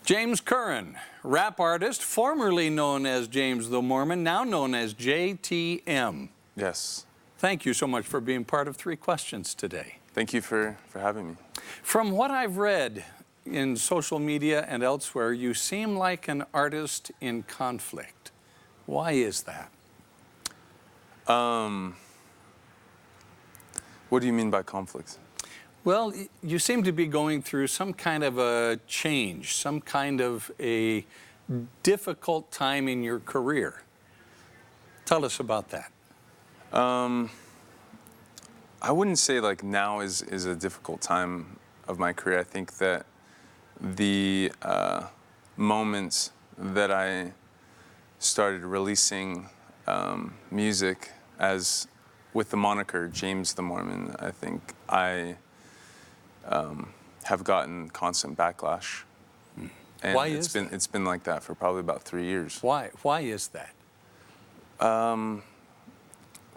James Curran, rap artist, formerly known as James the Mormon, now known as JTM. Yes. Thank you so much for being part of Three Questions today. Thank you for having me. From what I've read in social media and elsewhere, you seem like an artist in conflict. Why is that? What do you mean by conflict? Well, you seem to be going through some kind of a change, some kind of a difficult time in your career. Tell us about that. I wouldn't say like now is a difficult time of my career. I think that the moments that I started releasing music as with the moniker James the Mormon, I think I have gotten constant backlash. And Why is that? It's been like that for probably about 3 years. Why is that?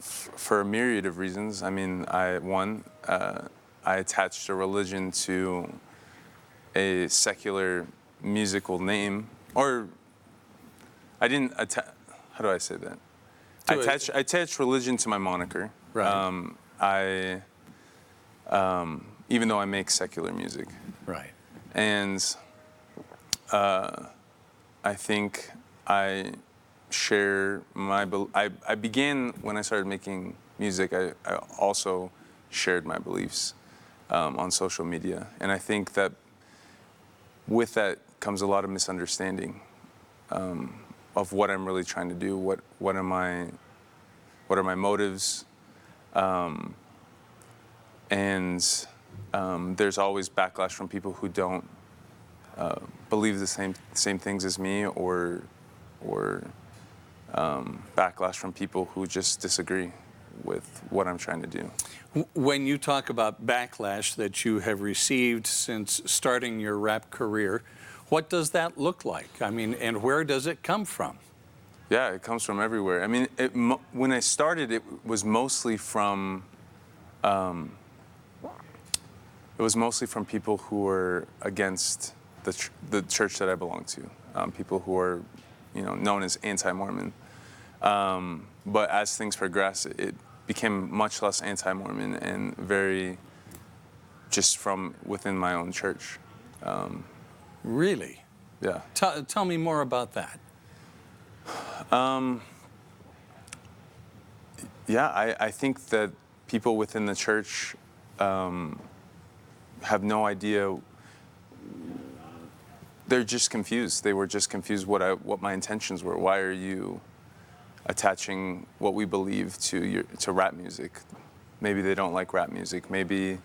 For a myriad of reasons. I mean, I attached a religion to a secular musical name, or I didn't attach. How do I say that? I attached religion to my moniker. Right. Even though I make secular music. Right. And I think I share my. I began when I started making music. I also shared my beliefs on social media, and I think that with that comes a lot of misunderstanding of what I'm really trying to do. What are my motives? And there's always backlash from people who don't believe the same things as me, or backlash from people who just disagree with what I'm trying to do. When you talk about backlash that you have received since starting your rap career, what does that look like? I mean, and where does it come from? Yeah, it comes from everywhere. I mean, when I started, it was mostly from people who were against the church that I belong to, people who are, known as anti-Mormon. But as things progressed, it became much less anti-Mormon and very just from within my own church. Really? Yeah. Tell me more about that. Yeah, I think that people within the church have no idea. They're just confused. They were just confused what my intentions were. Why are you attaching what we believe to rap music? Maybe they don't like rap music. Maybe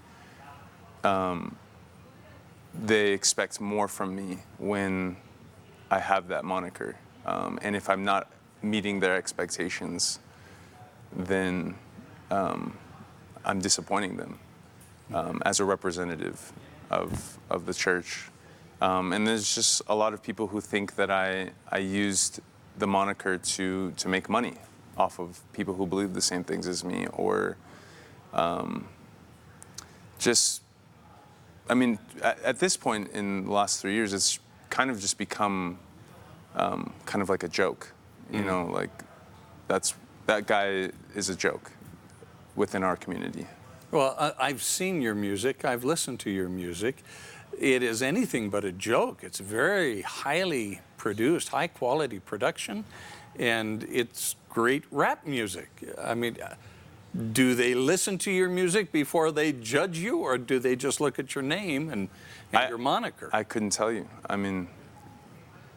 they expect more from me when I have that moniker. And if I'm not meeting their expectations, then I'm disappointing them as a representative of the church. And there's just a lot of people who think that I used the moniker to make money off of people who believe the same things as me, or at this point in the last 3 years, it's kind of just become kind of like a joke. Like that guy is a joke within our community. Well, I've seen your music. I've listened to your music. It is anything but a joke. It's very highly produced, high quality production, and it's great rap music. I mean, do they listen to your music before they judge you, or do they just look at your name and your moniker? I couldn't tell you. I mean,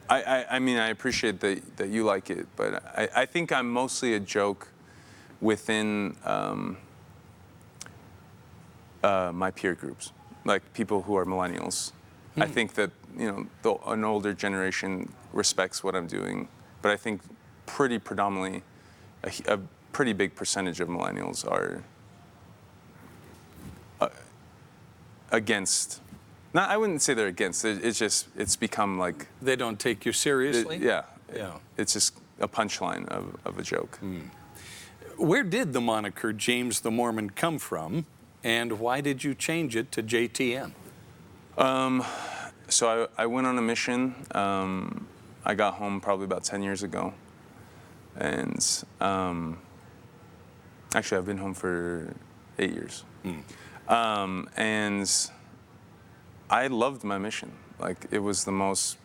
I appreciate that you like it, but I think I'm mostly a joke within my peer groups, like people who are millennials. I think that an older generation respects what I'm doing, but I think pretty predominantly a pretty big percentage of millennials are against. I wouldn't say they're against. It's become like they don't take you seriously. Yeah. It's just a punchline of a joke. Where did the moniker James the Mormon come from, and why did you change it to JTM? So I went on a mission. I got home probably about 10 years ago. And actually, I've been home for 8 years. And I loved my mission. Like, it was the most,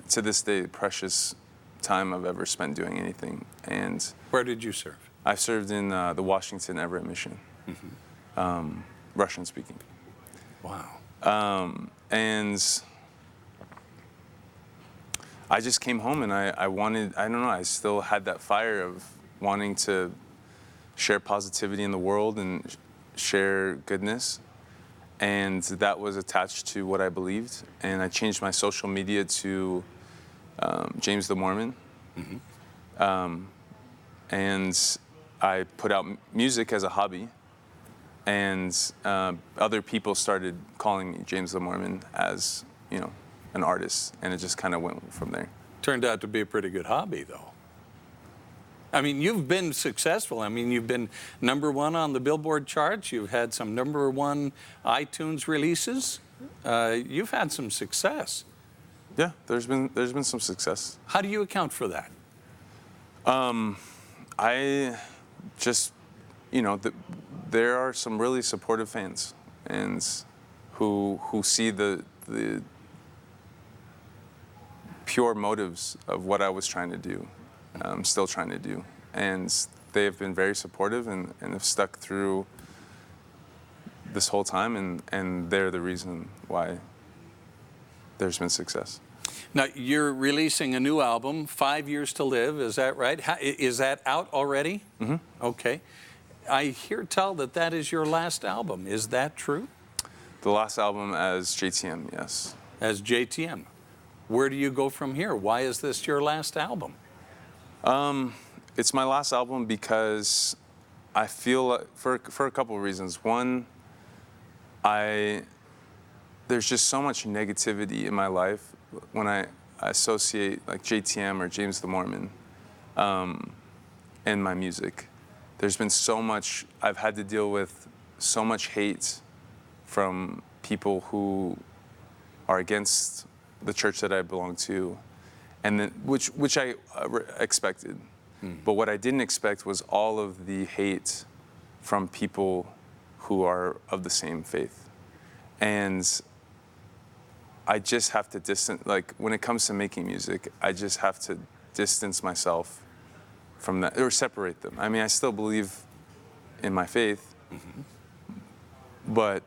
to this day, precious time I've ever spent doing anything. And Where did you serve? I served in the Washington Everett mission, Russian speaking. Wow. And I just came home and I wanted, I don't know, I still had that fire of wanting to share positivity in the world and share goodness. And that was attached to what I believed. And I changed my social media to James the Mormon. And I put out music as a hobby. And other people started calling me James the Mormon as, you know, an artist. And it just kind of went from there. Turned out to be a pretty good hobby, though. I mean, you've been successful. I mean, you've been #1 on the Billboard charts. You've had some #1 iTunes releases. You've had some success. Yeah, there's been some success. How do you account for that? I just, you know, there are some really supportive fans, and who see the pure motives of what I was trying to do, still trying to do, and they have been very supportive and have stuck through this whole time, and they're the reason why there's been success. Now, you're releasing a new album, 5 Years to Live, is that right? Is that out already? Mm-hmm. Okay. I hear tell that is your last album. Is that true? The last album as JTM, yes. As JTM. Where do you go from here? Why is this your last album? It's my last album because I feel, for a couple of reasons. One, there's just so much negativity in my life when I associate like JTM or James the Mormon and my music. There's been so much, I've had to deal with so much hate from people who are against the church that I belong to, and then, which I expected. But what I didn't expect was all of the hate from people who are of the same faith. And I just have to like when it comes to making music, I just have to distance myself from that, or separate them. I mean, I still believe in my faith, but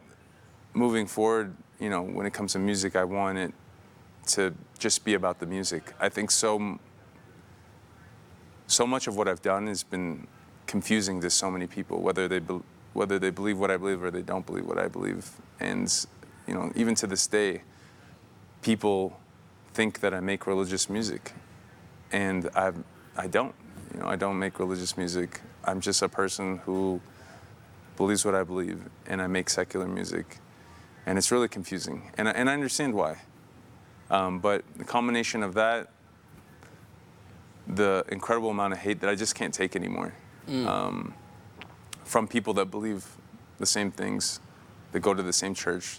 moving forward, you know, when it comes to music, I want it to just be about the music. I think so much of what I've done has been confusing to so many people, whether they believe what I believe or they don't believe what I believe. And, you know, even to this day, people think that I make religious music, and I don't. You know, I don't make religious music. I'm just a person who believes what I believe, and I make secular music, and it's really confusing. And I understand why. But the combination of that, the incredible amount of hate that I just can't take anymore, from people that believe the same things, that go to the same church.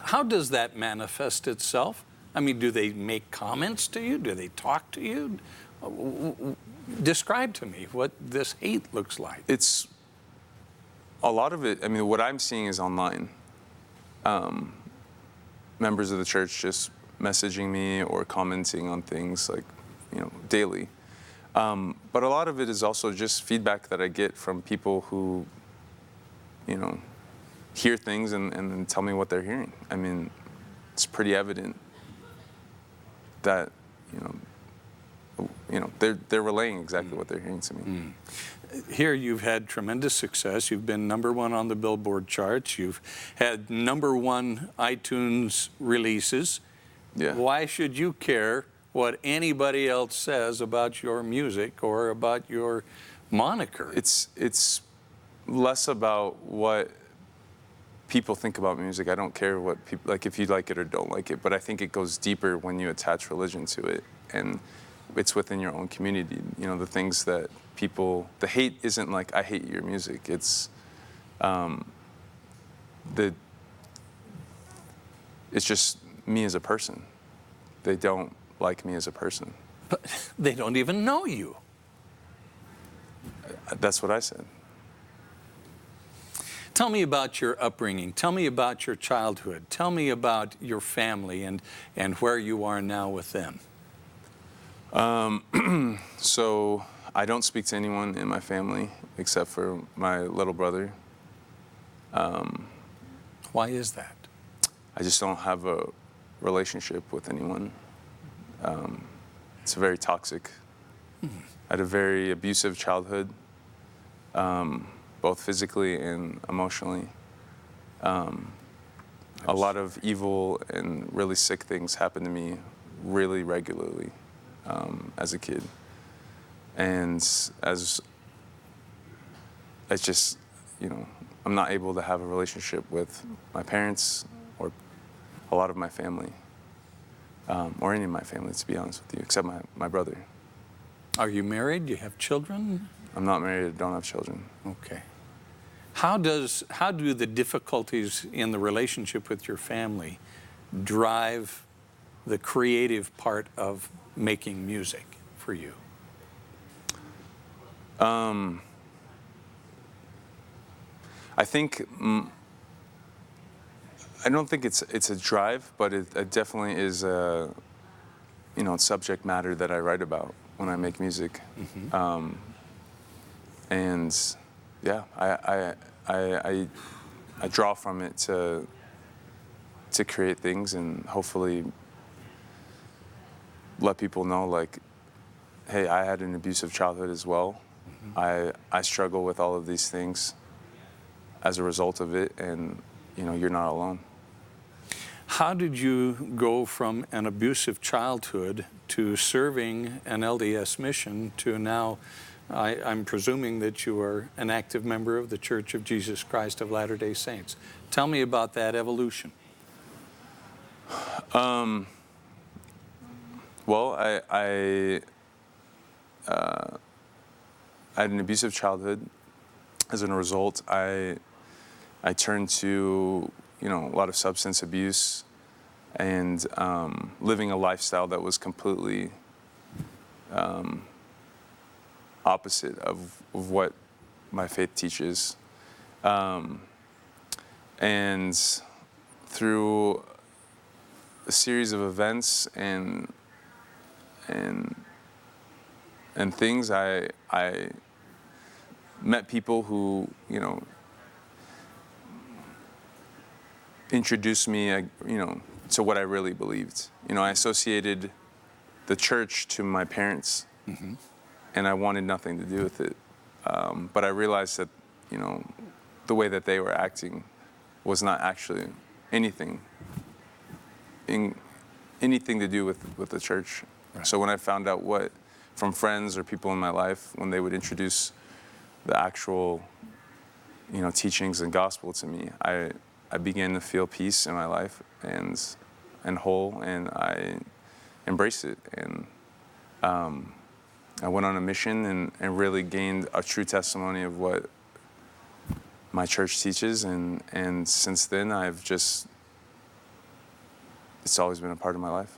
How does that manifest itself? I mean, do they make comments to you? Do they talk to you? Describe to me what this hate looks like. It's a lot of it. I mean, what I'm seeing is online. Members of the church just messaging me or commenting on things like, you know, daily. But a lot of it is also just feedback that I get from people who, you know, hear things and tell me what they're hearing. I mean, it's pretty evident that, you know, they're relaying exactly what they're hearing to me. Here you've had tremendous success. You've been #1 on the Billboard charts. You've had #1 iTunes releases. Yeah. Why should you care what anybody else says about your music or about your moniker? It's less about what people think about music. I don't care what people, like, if you like it or don't like it, but I think it goes deeper when you attach religion to it, and it's within your own community. You know, the things that people, the hate isn't like, I hate your music. It's It's just me as a person. They don't like me as a person. But they don't even know you. That's what I said. Tell me about your upbringing. Tell me about your childhood. Tell me about your family and where you are now with them. So I don't speak to anyone in my family except for my little brother. Why is that? I just don't have a relationship with anyone. It's very toxic. I had a very abusive childhood, both physically and emotionally. A lot of evil and really sick things happened to me really regularly as a kid. And as it's just, I'm not able to have a relationship with my parents or a lot of my family, or any of my family, to be honest with you, except my brother. Are you married? Do you have children? I'm not married, I don't have children. Okay. How do the difficulties in the relationship with your family drive the creative part of making music for you? I think I don't think it's a drive, but it definitely is a subject matter that I write about when I make music. And yeah, I draw from it to create things and hopefully let people know, like, hey, I had an abusive childhood as well. I struggle with all of these things as a result of it, and you're not alone. How did you go from an abusive childhood to serving an LDS mission to now, I'm presuming that you are an active member of the Church of Jesus Christ of Latter-day Saints. Tell me about that evolution. Well, I had an abusive childhood. As a result, I turned to a lot of substance abuse and living a lifestyle that was completely opposite of what my faith teaches. And through a series of events and things, I met people who introduced me to what I really believed. I associated the church to my parents, and I wanted nothing to do with it. But I realized that the way that they were acting was not actually anything to do with the church. Right. So when I found out from friends or people in my life, when they would introduce the actual teachings and gospel to me, I began to feel peace in my life and whole, and I embraced it. And I went on a mission and really gained a true testimony of what my church teaches. And since then, it's always been a part of my life.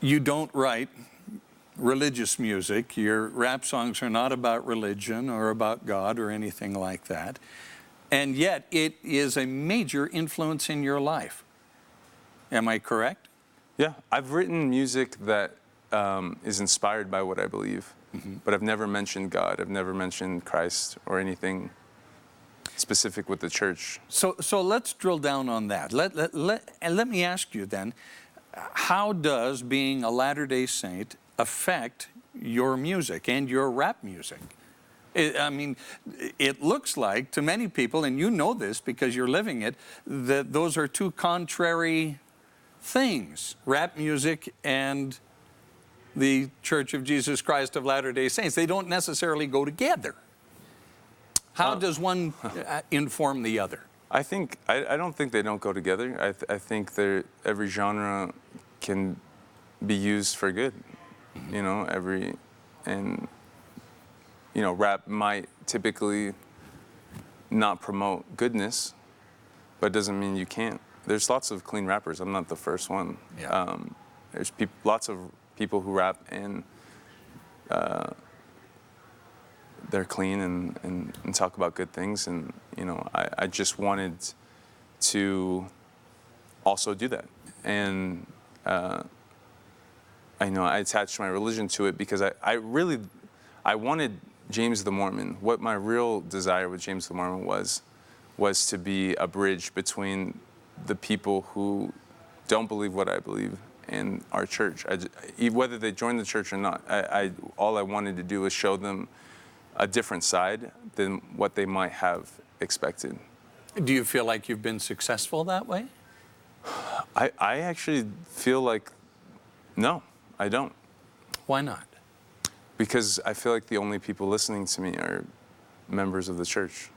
You don't write religious music. Your rap songs are not about religion or about God or anything like that. And yet it is a major influence in your life. Am I correct? Yeah, I've written music that is inspired by what I believe, but I've never mentioned God. I've never mentioned Christ or anything specific with the church. So let's drill down on that. Let me ask you then, how does being a Latter-day Saint affect your music and your rap music? It looks like to many people, and you know this because you're living it, that those are two contrary things, rap music and the Church of Jesus Christ of Latter-day Saints. They don't necessarily go together. How does one inform the other? I don't think they don't go together. I think every genre can be used for good. Rap might typically not promote goodness, but it doesn't mean you can't. there's lots of clean rappers. I'm not the first one. Yeah. There's lots of people who rap and they're clean and talk about good things. And, you know, I just wanted to also do that. And I know I attached my religion to it because I wanted James the Mormon. What my real desire with James the Mormon was to be a bridge between the people who don't believe what I believe and our church. Whether they join the church or not, all I wanted to do was show them a different side than what they might have expected. Do you feel like you've been successful that way? I actually feel like, no, I don't. Why not? Because I feel like the only people listening to me are members of the church.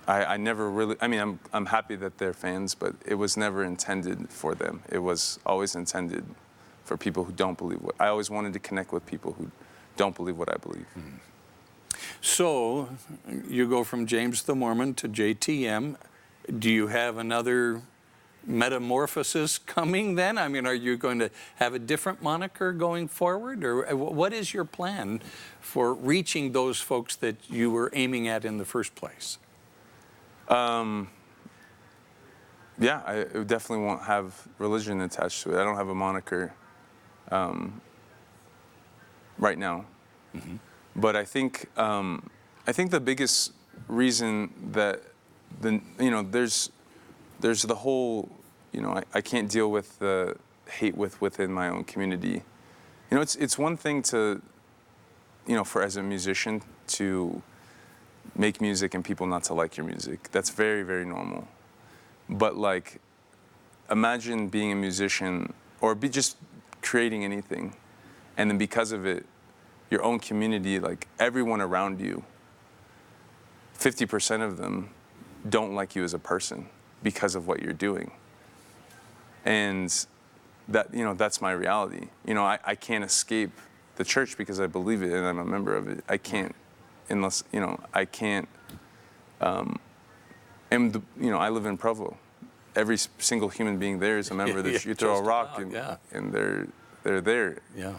I never really, I mean, I'm happy that they're fans, but it was never intended for them. It was always intended for people who don't believe I always wanted to connect with people who don't believe what I believe. So you go from James the Mormon to JTM. Do you have another metamorphosis coming then? I mean, are you going to have a different moniker going forward? Or what is your plan for reaching those folks that you were aiming at in the first place? Yeah, I definitely won't have religion attached to it. I don't have a moniker right now. But I think the biggest reason that there's the whole, I can't deal with the hate within my own community. You know, it's one thing to, for as a musician to make music and people not to like your music. That's very, very normal. But like, imagine being a musician or just creating anything, and then because of it, your own community, like everyone around you, 50% of them don't like you as a person because of what you're doing. And that, that's my reality. I can't escape the church because I believe it and I'm a member of it. I can't, unless, I can't, I live in Provo. Every single human being there is a member of the church. You throw a rock and they're there. Yeah.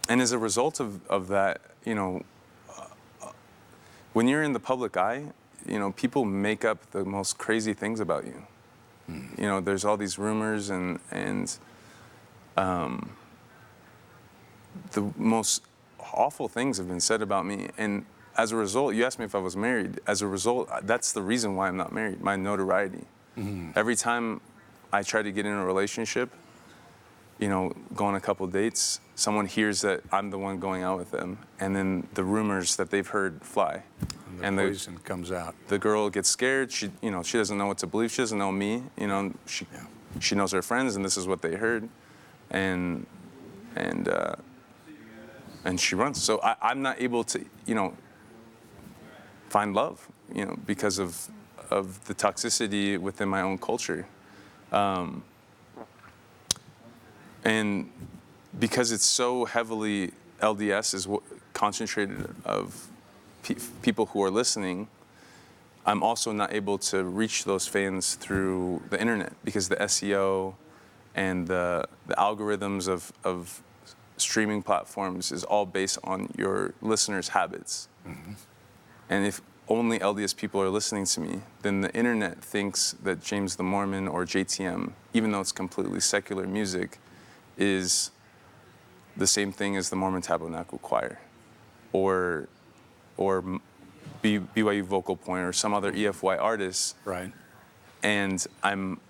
And as a result of that, when you're in the public eye, people make up the most crazy things about you. There's all these rumors and the most awful things have been said about me. And as a result, you asked me if I was married. As a result, that's the reason why I'm not married, my notoriety. Every time I try to get in a relationship, go on a couple dates, someone hears that I'm the one going out with them, and then the rumors that they've heard fly. And the poison comes out. The girl gets scared. She doesn't know what to believe. She doesn't know me. She knows her friends, and this is what they heard, and she runs. So I'm not able to, find love, because of the toxicity within my own culture. And because it's so heavily LDS is concentrated of people who are listening, I'm also not able to reach those fans through the internet because the SEO and the algorithms of streaming platforms is all based on your listeners' habits. And if only LDS people are listening to me, then the internet thinks that James the Mormon or JTM, even though it's completely secular music, is the same thing as the Mormon Tabernacle Choir or BYU Vocal Point or some other EFY artist. Right. And I'm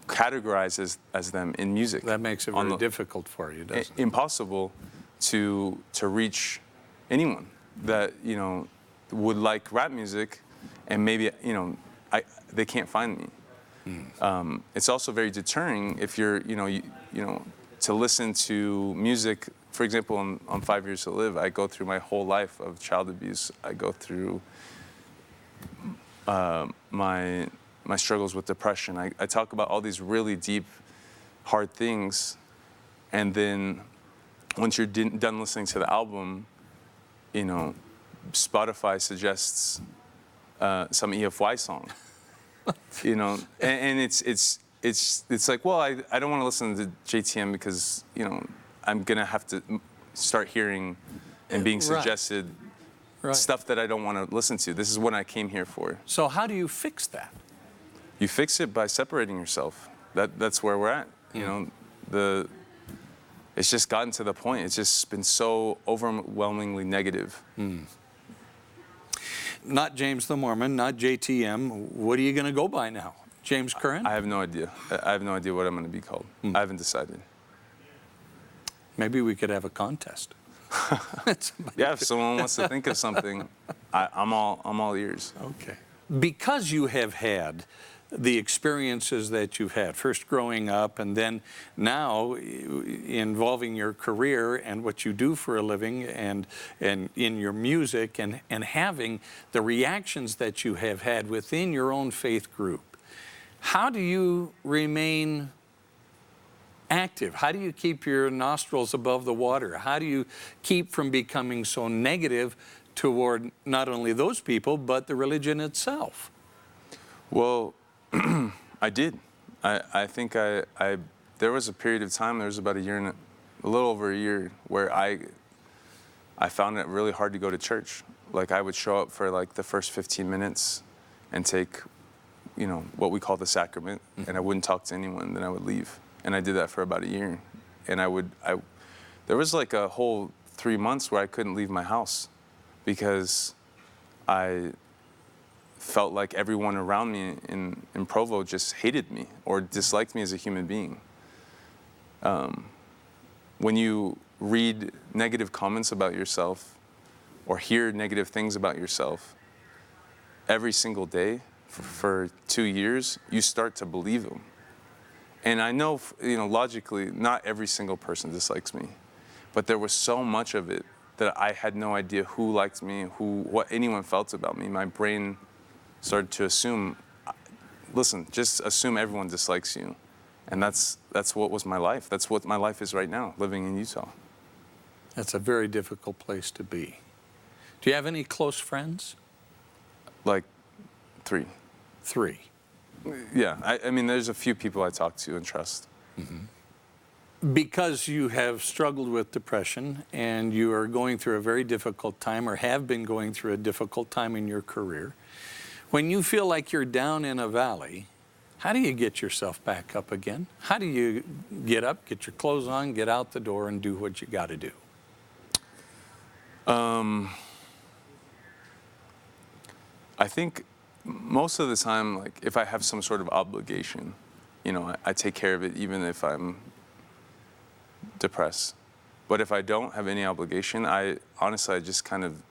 categorized as them in music. That makes it very difficult for you, doesn't it? Impossible to reach anyone that, would like rap music and maybe, they can't find me. It's also very deterring if you're, to listen to music. For example, on 5 Years to Live, I go through my whole life of child abuse. I go through my struggles with depression. I talk about all these really deep, hard things. And then once you're done listening to the album, Spotify suggests some EFY song. You know, and it's like, well, I don't want to listen to JTM because, you know, I'm gonna have to start hearing and being Right. suggested Right. stuff that I don't want to listen to. This is what I came here for. So how do you fix that? You fix it by separating yourself. That's where we're at. You know, it's just gotten to the point. It's just been so overwhelmingly negative. Not James the Mormon, not JTM. What are you going to go by now? James Curran? I have no idea. I have no idea what I'm going to be called. I haven't decided. Maybe we could have a contest. Yeah, if someone wants to think of something, I'm all ears. Okay. Because you have had the experiences that you've had, first growing up and then now involving your career and what you do for a living and in your music and having the reactions that you have had within your own faith group, how do you remain active? How do you keep your nostrils above the water? How do you keep from becoming so negative toward not only those people, but the religion itself? Well, I did. I think there was a period of time, there was about a little over a year, where I found it really hard to go to church. Like, I would show up for like the first 15 minutes and take, you know, what we call the sacrament, and I wouldn't talk to anyone, then I would leave. And I did that for about a year. And there was like a whole 3 months where I couldn't leave my house because I felt like everyone around me in Provo just hated me or disliked me as a human being. When you read negative comments about yourself or hear negative things about yourself every single day for 2 years, you start to believe them. And I know, you know, logically, not every single person dislikes me, but there was so much of it that I had no idea who liked me, what anyone felt about me. My brain started to assume, listen, just assume everyone dislikes you. And that's what was my life. That's what my life is right now, living in Utah. That's a very difficult place to be. Do you have any close friends? Like 3. 3. Yeah, I mean, there's a few people I talk to and trust. Because you have struggled with depression and you are going through a very difficult time or have been going through a difficult time in your career, when you feel like you're down in a valley, how do you get yourself back up again? How do you get up, get your clothes on, get out the door and do what you got to do? I think most of the time, like, if I have some sort of obligation, you know, I take care of it even if I'm depressed. But if I don't have any obligation, I just kind of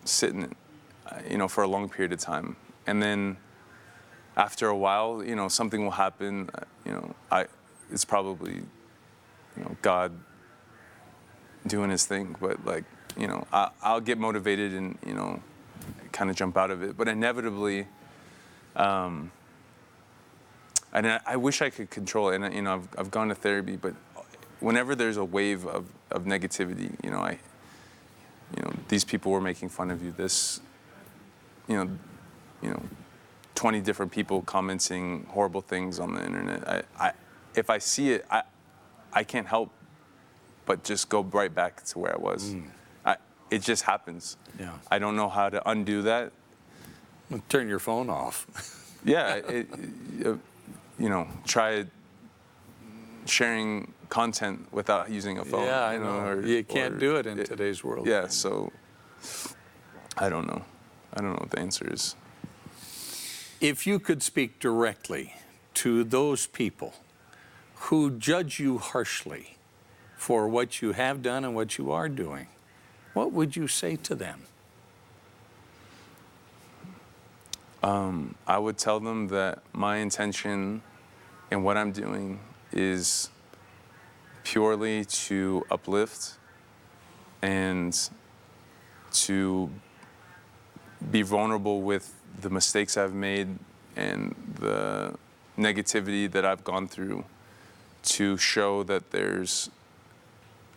sit in it, you know, for a long period of time. And then after a while, you know, something will happen, you know, it's probably, you know, God doing his thing, but, like, you know, I'll get motivated and, you know, kind of jump out of it. But inevitably, and I wish I could control it. And, you know, I've gone to therapy, but whenever there's a wave of negativity, you know, these people were making fun of you. This, you know, 20 different people commenting horrible things on the internet. If I see it, I can't help but just go right back to where I was. It just happens. Yeah. I don't know how to undo that. Well, turn your phone off. Yeah, you know, try sharing content without using a phone. Yeah, I know. You can't do it in today's world. Yeah, so I don't know. I don't know what the answer is. If you could speak directly to those people who judge you harshly for what you have done and what you are doing, what would you say to them? I would tell them that my intention in what I'm doing is purely to uplift and to be vulnerable with the mistakes I've made and the negativity that I've gone through, to show that there's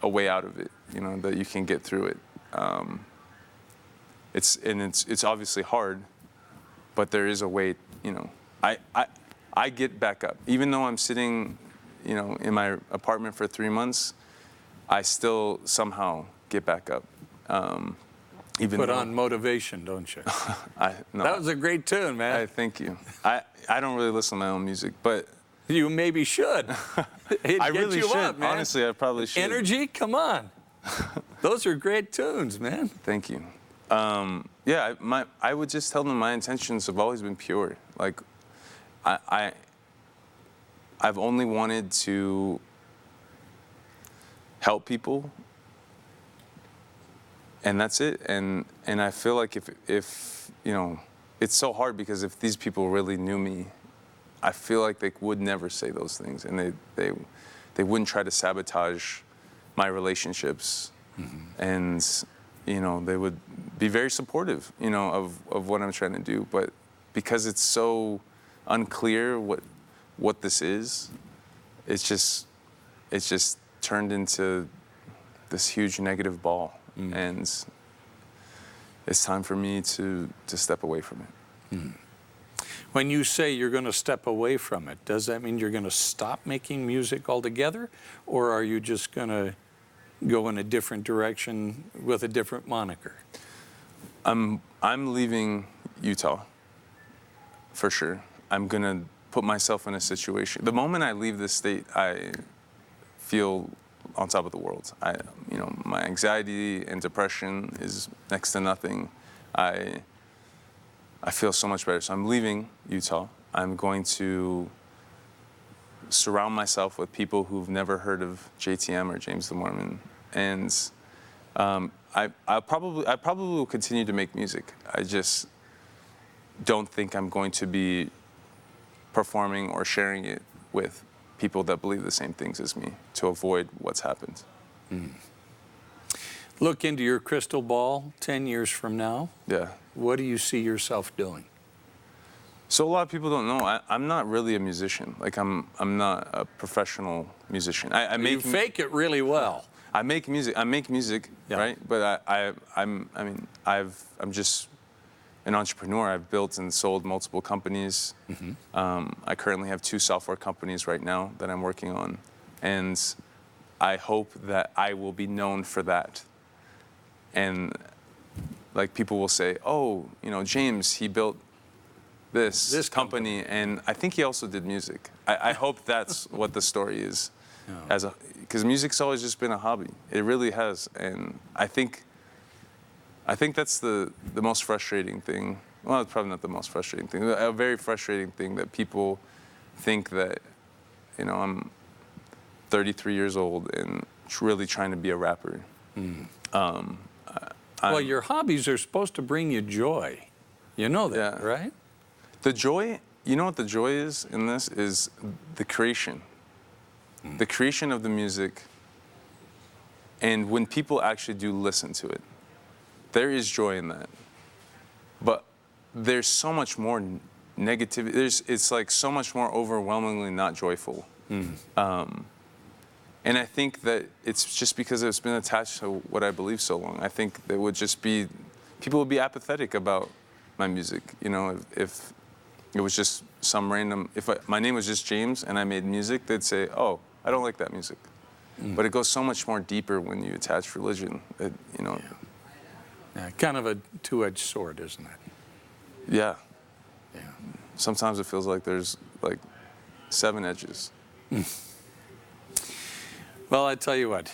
a way out of it, you know, that you can get through it. It's obviously hard, but there is a way, you know, I get back up. Even though I'm sitting, you know, in my apartment for 3 months, I still somehow get back up. Even Put though on motivation, don't you? no, That was a great tune, man. thank you. I don't really listen to my own music, but You maybe should. It'd I get really you should. up, man. Honestly, I probably should. Energy, come on. Those are great tunes, man. Thank you. Yeah, I would just tell them my intentions have always been pure. Like, I've only wanted to help people, and that's it. And I feel like if you know, it's so hard because if these people really knew me, I feel like they would never say those things, and they wouldn't try to sabotage my relationships, and you know, they would be very supportive, you know, of what I'm trying to do. But because it's so unclear what this is, it's just turned into this huge negative ball, and it's time for me to step away from it. When you say you're going to step away from it, does that mean you're going to stop making music altogether, or are you just going to go in a different direction with a different moniker? I'm leaving Utah, for sure. I'm going to put myself in a situation. The moment I leave this state, I feel on top of the world. You know, my anxiety and depression is next to nothing. I feel so much better. So I'm leaving Utah. I'm going to surround myself with people who've never heard of JTM or James the Mormon, and I probably will continue to make music. I just don't think I'm going to be performing or sharing it with people that believe the same things as me to avoid what's happened. Look into your crystal ball 10 years from now. Yeah. What do you see yourself doing? So a lot of people don't know. I'm not really a musician. Like I'm not a professional musician. You fake it really well. I make music. Yeah. Right? But I'm just an entrepreneur. I've built and sold multiple companies. I currently have 2 software companies right now that I'm working on, and I hope that I will be known for that. And like people will say, "Oh, you know, James, he built this company, and I think he also did music." I hope that's what the story is, because music's always just been a hobby. It really has, and I think that's the most frustrating thing. Well, it's probably not the most frustrating thing. A very frustrating thing that people think that, you know, I'm 33 years old and really trying to be a rapper. Well, your hobbies are supposed to bring you joy. You know that, Yeah. right? The joy, you know what the joy is in this? Is the creation. The creation of the music. And when people actually do listen to it, there is joy in that. But there's so much more negativity. It's like so much more overwhelmingly not joyful. And I think that it's just because it's been attached to what I believe so long. I think there would just be, people would be apathetic about my music. You know, if it was just some random, my name was just James and I made music, they'd say, "Oh, I don't like that music." But it goes so much more deeper when you attach religion. That, you know. Yeah, kind of a two-edged sword, isn't it? Yeah. Yeah. Sometimes it feels like there's like 7 edges. Well, I tell you what,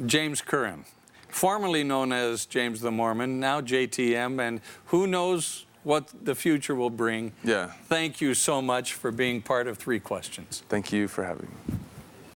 James Curran, formerly known as James the Mormon, now JTM, and who knows what the future will bring. Yeah. Thank you so much for being part of 3 Questions. Thank you for having me.